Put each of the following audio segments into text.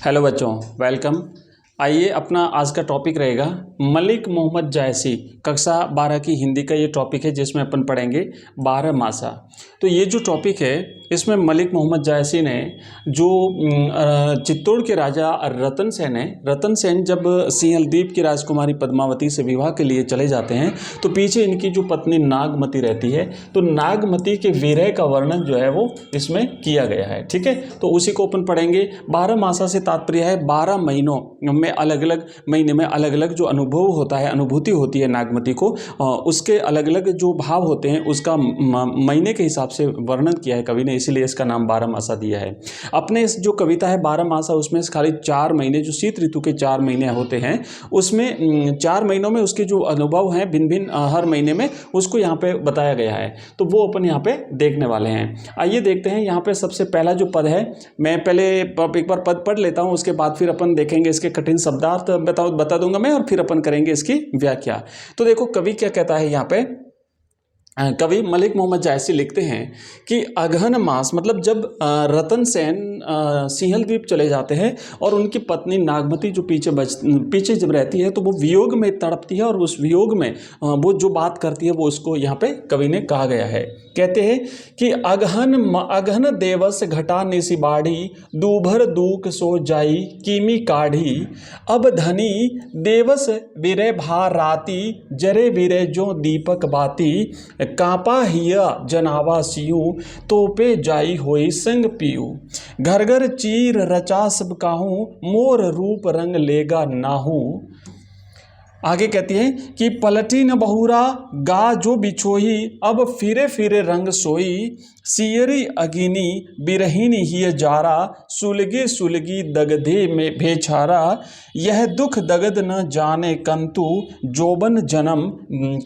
Hello बच्चों, welcome. आइए, अपना आज का टॉपिक रहेगा मलिक मोहम्मद जायसी। कक्षा 12 की हिंदी का ये टॉपिक है जिसमें अपन पढ़ेंगे 12 मासा। तो ये जो टॉपिक है इसमें मलिक मोहम्मद जायसी ने जो चित्तौड़ के राजा रतन सेन जब सिंहलदीप की राजकुमारी पद्मावती से विवाह के लिए चले जाते हैं तो पीछे इनकी जो पत्नी नागमती रहती है, तो नागमती के विरह का वर्णन जो है वो इसमें किया गया है। ठीक है, तो उसी को अपन पढ़ेंगे। 12 मासा से तात्पर्य है 12 महीनों में अलग अलग महीने में अलग अलग जो अनुभव होता है, अनुभूति होती है नागमती को, उसके अलग अलग जो भाव होते हैं उसका महीने के हिसाब से वर्णन किया है कवि ने, इसीलिए इसका नाम 12 मासा दिया है। अपने इस जो कविता है 12 मासा, उसमें खाली 4 महीने जो शीत ऋतु के 4 महीने होते हैं, उसमें 4 महीनों में उसके जो अनुभव हैं भिन्न भिन्न हर महीने में उसको यहाँ पे बताया गया है, तो वो अपन यहाँ पे देखने वाले हैं। आइए देखते हैं। यहाँ पे सबसे पहला जो पद है, मैं पहले एक बार पद पढ़ लेता हूँ, उसके बाद फिर अपन देखेंगे इसके कठिन शब्दार्थ बता दूंगा मैं, और फिर अपन करेंगे इसकी व्याख्या। तो देखो कवि क्या कहता है यहाँ पे। कवि मलिक मोहम्मद जायसी लिखते हैं कि अगहन मास, मतलब जब रतन सेन सिंहलदीप चले जाते हैं और उनकी पत्नी नागमती जो पीछे जब रहती है तो वो वियोग में तड़पती है, और उस वियोग में वो जो बात करती है वो उसको यहाँ पे कवि ने कहा गया है। कहते हैं कि अगहन देवस घटा निसी बाढ़ी, दूभर दूक सो जाई कीमी काढ़ी, अब धनी देवस विरे भार राती, जरे विरे जो दीपक बाती, कांपा हिया जनावा सियू, तोपे जाई होई संग पियू, घर घर चीर रचा सब काहू, मोर रूप रंग लेगा नाहू। आगे कहती है कि पलटी न बहुरा गा जो बिछोही, अब फिरे फिरे रंग सोई, सियरी अगिनी बिरहीन ही जारा, सुलगी सुलगी दगधे में भेछारा, यह दुख दगद न जाने कंतु, जोबन जन्म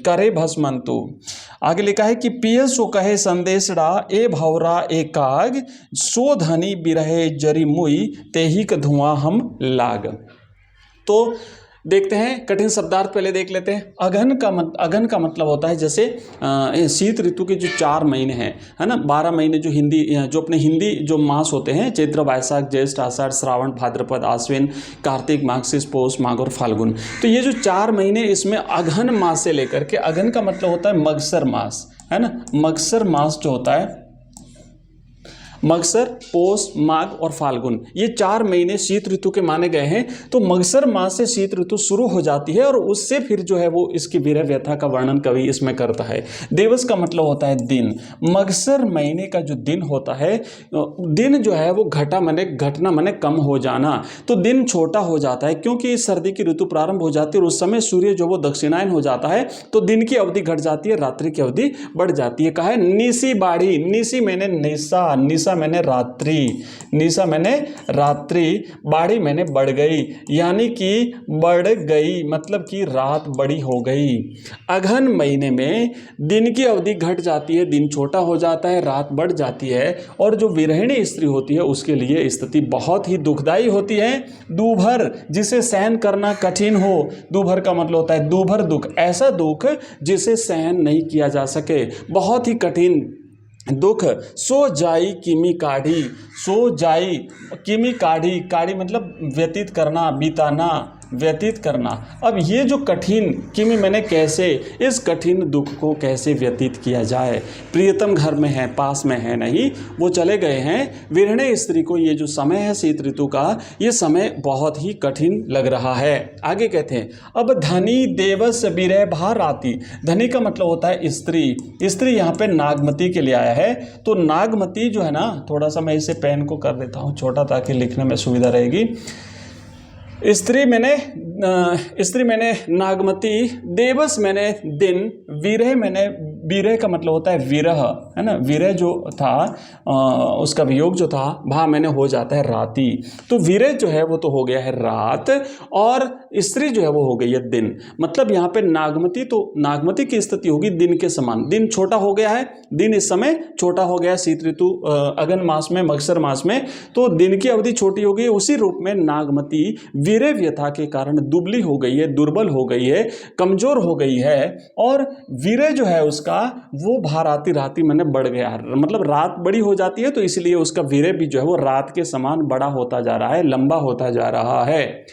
करे भस्मंतु। आगे लिखा है कि पिय सो कहे संदेशड़ा, ए भौरा ए काग, सो धनी बिरहे जरी मुई, तेहिक धुआं हम लाग। तो देखते हैं कठिन शब्दार्थ पहले देख लेते हैं। अगहन का मतलब होता है जैसे शीत ऋतु के जो 4 महीने हैं, है ना, 12 महीने जो अपने हिंदी जो मास होते हैं, चैत्र वैशाख ज्येष्ठ आषाढ़ श्रावण भाद्रपद आश्विन कार्तिक माघ पौष माघ और फाल्गुन। तो ये जो 4 महीने इसमें अगहन मास से लेकर के, अगहन का मतलब होता है मगसर मास, है ना। मगसर मास जो होता है, मगसर पौष माघ और फाल्गुन, ये 4 महीने शीत ऋतु के माने गए हैं। तो मगसर मास से शीत ऋतु शुरू हो जाती है और उससे फिर जो है वो इसकी विरह व्यथा का वर्णन कवि इसमें करता है। देवस का मतलब होता है दिन। मगसर महीने का जो दिन होता है, दिन जो है वो घटना माने कम हो जाना, तो दिन छोटा हो जाता है क्योंकि सर्दी की ऋतु प्रारंभ हो जाती है और उस समय सूर्य जो वो दक्षिणायन हो जाता है, तो दिन की अवधि घट जाती है, रात्रि की अवधि बढ़ जाती है। कहा है निसी बाढ़ी, निसी मैंने निशा, निशा मैंने रात्रि, निशा मैंने रात्रि, बाढ़ी मैंने बढ़ गई, यानी कि बढ़ गई मतलब कि रात बड़ी हो गई। अगहन महीने में दिन की अवधि घट जाती है, दिन छोटा हो जाता है, रात बढ़ जाती है, और जो विरहिणी स्त्री होती है उसके लिए स्थिति बहुत ही दुखदायी होती है। दूभर, जिसे सहन करना कठिन हो, दूभर का मतलब होता है दूभर दुख, ऐसा दुख जिसे सहन नहीं किया जा सके, बहुत ही कठिन दुख। सो जाई किमी काढ़ी, सो जाई किमी काढ़ी, काढ़ी मतलब व्यतीत करना, बिताना, व्यतीत करना। अब ये जो कठिन, किमी मैंने कैसे, इस कठिन दुख को कैसे व्यतीत किया जाए। प्रियतम घर में है, पास में है नहीं, वो चले गए हैं। विरहणे स्त्री को ये जो समय है शीत ऋतु का, ये समय बहुत ही कठिन लग रहा है। आगे कहते हैं अब धनी देवस बिरह भार आती। धनी का मतलब होता है स्त्री, स्त्री यहाँ पे नागमती के लिए आया है। तो नागमती जो है ना, थोड़ा सा मैं इसे पेन को कर देता हूँ छोटा ताकि लिखने में सुविधा रहेगी। स्त्री मैंने नागमती, देवस मैंने दिन, विरह मैंने, विरह का मतलब होता है विरह, है ना, विरह जो था उसका वियोग जो था, भा मैंने हो जाता है राती, तो विरह जो है वो तो हो गया है रात, और स्त्री जो है वो हो गई है दिन। मतलब यहाँ पे नागमती, तो नागमती की स्थिति होगी दिन के समान, दिन छोटा हो गया है, दिन इस समय छोटा हो गया शीत ऋतु अगन मास में, मगसर मास में, तो दिन की अवधि छोटी हो गई। उसी रूप में नागमती विरह व्यथा के कारण दुबली हो गई है, दुर्बल हो गई है, कमजोर हो गई है, और विरह जो है उसका का वो भाराती राती मैंने बढ़ गया, मतलब रात बड़ी हो जाती है तो इसलिए उसका वीर्य भी जो है वो रात के समान बड़ा होता जा रहा है, लंबा होता जा रहा है।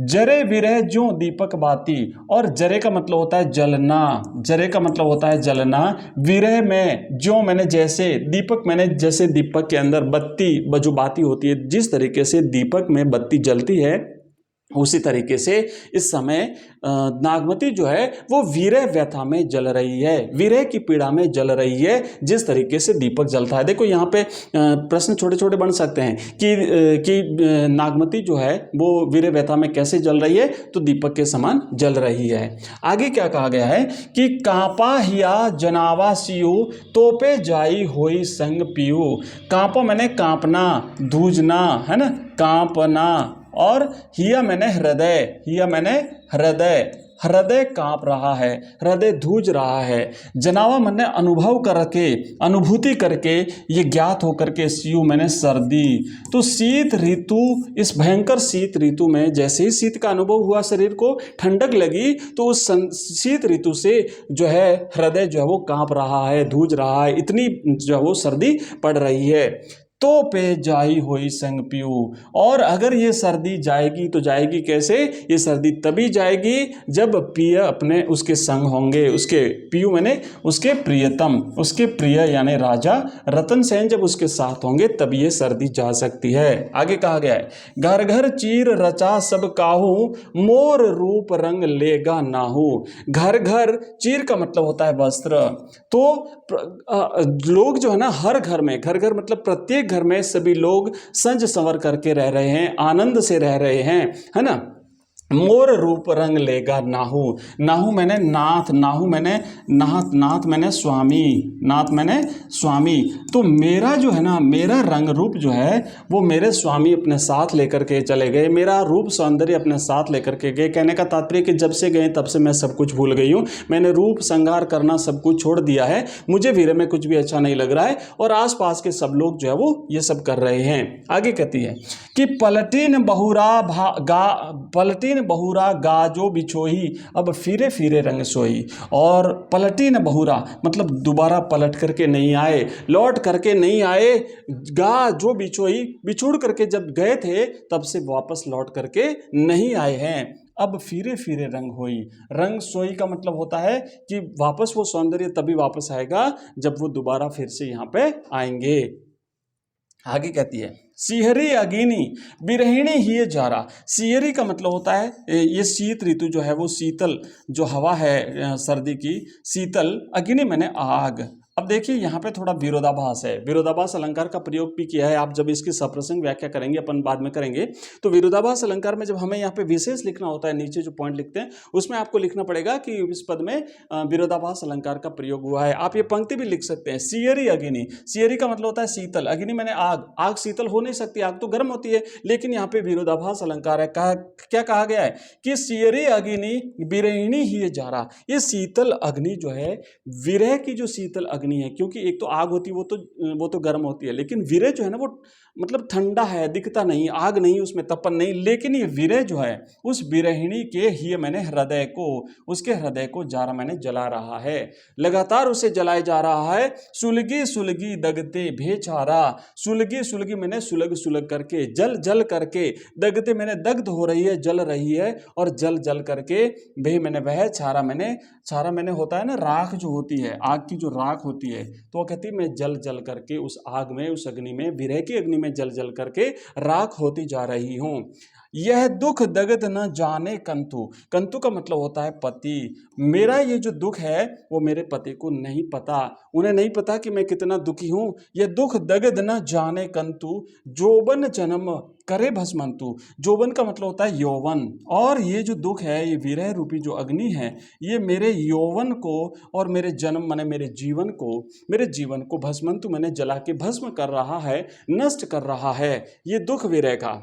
जरे विरह ज्यों दीपक बाती, और जरे का मतलब होता है जलना, जरे का मतलब होता है जलना, विरह में ज्यों मैंने जैसे, दीपक मैंने जैसे दीपक के अंदर बत्ती जो बाती होती है, जिस तरीके से दीपक में बत्ती जलती है उसी तरीके से इस समय नागमती जो है वो वीरह व्यथा में जल रही है, विरह की पीड़ा में जल रही है, जिस तरीके से दीपक जलता है। देखो यहाँ पे प्रश्न छोटे छोटे बन सकते हैं कि नागमती जो है वो वीरह व्यथा में कैसे जल रही है, तो दीपक के समान जल रही है। आगे क्या कहा गया है कि कांपा हिया जनावा सियु, तोपे जाई होई संग पियू। कांपा मैंने कांपना, धूजना, है ना, कांपना, और हिया मैंने हृदय, हिया मैंने हृदय, हृदय कांप रहा है, हृदय धूज रहा है। जनावा मैंने अनुभव करके, अनुभूति करके, ये ज्ञात होकर के, सियु मैंने सर्दी। तो शीत ऋतु, इस भयंकर शीत ऋतु में जैसे ही शीत का अनुभव हुआ, शरीर को ठंडक लगी, तो उस शीत ऋतु से जो है हृदय जो है वो कांप रहा है, धूज रहा है, इतनी जो है वो सर्दी पड़ रही है। तो पे जाई होई संग पियू, और अगर ये सर्दी जाएगी तो जाएगी कैसे, ये सर्दी तभी जाएगी जब पिय अपने उसके संग होंगे, उसके पियू मैंने उसके प्रियतम, उसके प्रिय यानी राजा रतन सेन जब उसके साथ होंगे तब ये सर्दी जा सकती है। आगे कहा गया है, घर घर चीर रचा सब काहू, मोर रूप रंग लेगा नाहू। घर घर, चीर का मतलब होता है वस्त्र, तो लोग जो है ना हर घर में, घर घर मतलब प्रत्येक घर में सभी लोग संज संवर करके रह रहे हैं, आनंद से रह रहे हैं, है ना। मोर रूप रंग लेगा नाहू, नाहू मैंने नाथ, नाहू मैंने नाथ, नाथ मैंने स्वामी, नाथ मैंने स्वामी। तो मेरा जो है ना, मेरा रंग रूप जो है वो मेरे स्वामी अपने साथ लेकर के चले गए, मेरा रूप सौंदर्य अपने साथ लेकर के गए। कहने का तात्पर्य कि जब से गए तब से मैं सब कुछ भूल गई हूँ, मैंने रूप श्रृंगार करना सब कुछ छोड़ दिया है, मुझे वीर में कुछ भी अच्छा नहीं लग रहा है, और आसपास के सब लोग जो है वो ये सब कर रहे हैं। आगे कहती है कि पलटीन बहुरा पलटीन बहुरा गाजो बिछोही, अब फिरे फिरे रंग सोई। और पलटी न बहुरा मतलब दोबारा पलट करके नहीं आए, लौट करके नहीं आए, गा जो बिछोही, बिछुड़ करके जब गए थे तब से वापस लौट करके नहीं आए हैं। अब फिरे फिरे रंग होई, रंग सोई का मतलब होता है कि वापस वो सौंदर्य तभी वापस आएगा जब वो दोबारा फिर से यहाँ पे आएंगे। आगे कहती है, सिहरी अगिनी बिरहिणी ही जारा। सिहरी का मतलब होता है ये शीत ऋतु जो है वो शीतल जो हवा है सर्दी की, शीतल, अग्नि मैंने आग। अब देखिए यहाँ पे थोड़ा विरोधाभास है, विरोधाभास अलंकार का प्रयोग भी किया है। आप जब इसकी सप्रसंग व्याख्या करेंगे, अपन बाद में करेंगे, तो विरोधाभास अलंकार में जब हमें यहाँ पे विशेष लिखना होता है, नीचे जो पॉइंट लिखते हैं उसमें आपको लिखना पड़ेगा कि इस पद में विरोधाभास अलंकार का प्रयोग हुआ है। आप ये पंक्ति भी लिख सकते हैं, सियरी अग्नि। सियरी का मतलब होता है शीतल, अग्नि मैंने आग, आग शीतल हो नहीं सकती, आग तो गर्म होती है, लेकिन यहाँ पे विरोधाभास अलंकार है। क्या कहा गया है कि सियरी अग्नि बिरहिणी ही जारा, ये शीतल अग्नि जो है, विरह की जो शीतल अग्नि है, क्योंकि एक तो आग होती है वो तो गर्म होती है, लेकिन विरह जो है ना वो मतलब ठंडा है, दिखता नहीं, आग नहीं, उसमें तपन नहीं, लेकिन ये विरह जो है उस विरहिणी के ही मैंने हृदय को, उसके हृदय को जारा मैंने जला रहा है, लगातार उसे जलाया जा रहा है। सुलगी सुलगी दगते भेचारा, सुलगी सुलगी मैंने सुलग सुलग करके, जल जल करके, दगते मैंने दग्ध हो रही है, जल रही है, और जल जल करके, भे मैंने वह, छारा मैंने, छारा मैंने होता है ना राख जो होती है, आग की जो राख होती है, तो वो कहती है मैं जल जल करके उस आग में, उस अग्नि में, विरह की अग्नि में जल जल करके राख होती जा रही हूँ। यह दुख दगत न जाने कंतु, कंतु का मतलब होता है पति। मेरा ये जो दुख है वो मेरे पति को नहीं पता, उन्हें नहीं पता कि मैं कितना दुखी हूँ। यह दुख दगत न जाने कंतु, जोबन जन्म करे भस्मंतु। जोबन का मतलब होता है यौवन, और ये जो दुख है, ये विरह रूपी जो अग्नि है, ये मेरे यौवन को और मेरे जन्म माने मेरे जीवन को भस्मंतु मैंने जला के भस्म कर रहा है, नष्ट कर रहा है, ये दुख विरह का।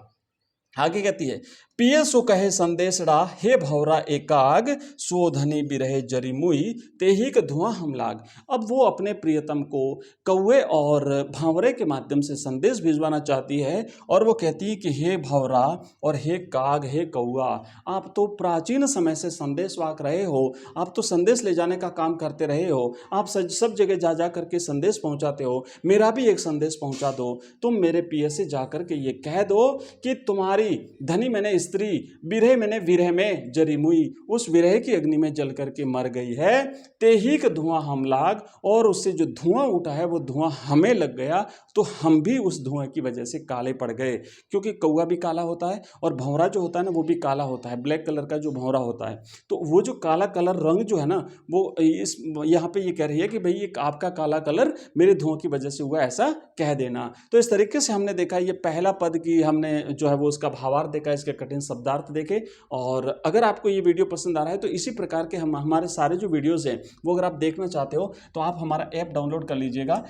आगे कहती है, पिय सो कहे संदेशड़ा, हे भौरा एकाग, सो धनी बिरहे जरी मुई, तेहिक धुआं हम लाग। अब वो अपने प्रियतम को कौवे और भांवरे के माध्यम से संदेश भिजवाना चाहती है और वो कहती है कि हे भौरा और हे काग, हे कौआ, आप तो प्राचीन समय से संदेशवाहक रहे हो, आप तो संदेश ले जाने का काम करते रहे हो, आप सब जगह जा जा करके संदेश पहुंचाते हो, मेरा भी एक संदेश पहुंचा दो। तुम मेरे पिय से जा करके ये कह दो कि तुम्हारी धनी मैंने स्त्री, बिरहे मैंने विरह में जरी मुई, उस विरह की अग्नि में जल करके मर गई है, तेहिक धुआं हम लाग, और उससे जो धुआं उठा है वो धुआं हमें लग गया, तो हम भी उस धुआं की वजह से काले पड़ गए। क्योंकि कौवा भी काला होता है और भंवरा जो होता है ना वो भी काला होता है, ब्लैक कलर का जो भंवरा होता है। तो वो जो काला कलर रंग जो है ना, वो इस यहाँ पे ये कह रही है कि भाई ये आपका काला कलर मेरे धुआं की वजह से हुआ, ऐसा कह देना। तो इस तरीके से हमने देखा, ये पहला पद की हमने जो है वो उसका भावार्थ देखा, इसके कठिन शब्दार्थ देखे। और अगर आपको ये वीडियो पसंद आ रहा है तो इसी प्रकार के हमारे सारे जो वीडियोस हैं वो अगर आप देखना चाहते हो तो आप हमारा ऐप डाउनलोड कर लीजिएगा।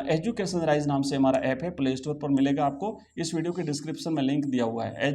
एजुकेशन राइज नाम से हमारा ऐप है, प्ले स्टोर पर मिलेगा आपको। इस वीडियो के डिस्क्रिप्शन में लिंक दिया हुआ है,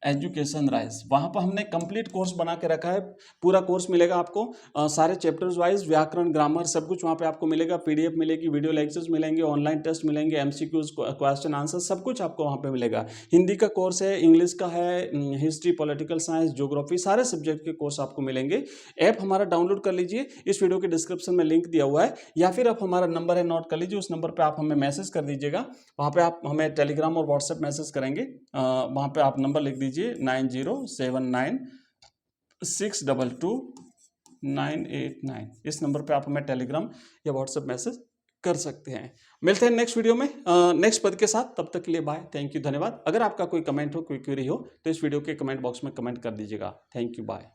एजुकेशन राइज। वहाँ पर हमने कंप्लीट कोर्स बना के रखा है, पूरा कोर्स मिलेगा आपको, सारे चैप्टर्स वाइज, व्याकरण, ग्रामर, सब कुछ वहाँ पे आपको मिलेगा। पीडीएफ मिलेगी, वीडियो लेक्चर्स मिलेंगे, ऑनलाइन टेस्ट मिलेंगे, एमसीक्यूज, क्वेश्चन आंसर, सब कुछ आपको वहाँ पे मिलेगा। हिंदी का कोर्स है, इंग्लिश का है, हिस्ट्री, पॉलिटिकल साइंस, ज्योग्राफी, सारे सब्जेक्ट के कोर्स आपको मिलेंगे। ऐप हमारा डाउनलोड कर लीजिए, इस वीडियो के डिस्क्रिप्शन में लिंक दिया हुआ है, या फिर आप हमारा नंबर है नोट कर लीजिए, उस नंबर पर आप हमें मैसेज कर दीजिएगा। वहाँ पर आप हमें टेलीग्राम और व्हाट्सएप मैसेज करेंगे, वहाँ पर आप नंबर लिख दीजिए 9079622989। इस नंबर पे आप हमें टेलीग्राम या व्हाट्सएप मैसेज कर सकते हैं। मिलते हैं नेक्स्ट वीडियो में नेक्स्ट पद के साथ, तब तक के लिए बाय, थैंक यू, धन्यवाद। अगर आपका कोई कमेंट हो, कोई क्वेरी हो तो इस वीडियो के कमेंट बॉक्स में कमेंट कर दीजिएगा। Thank you, bye.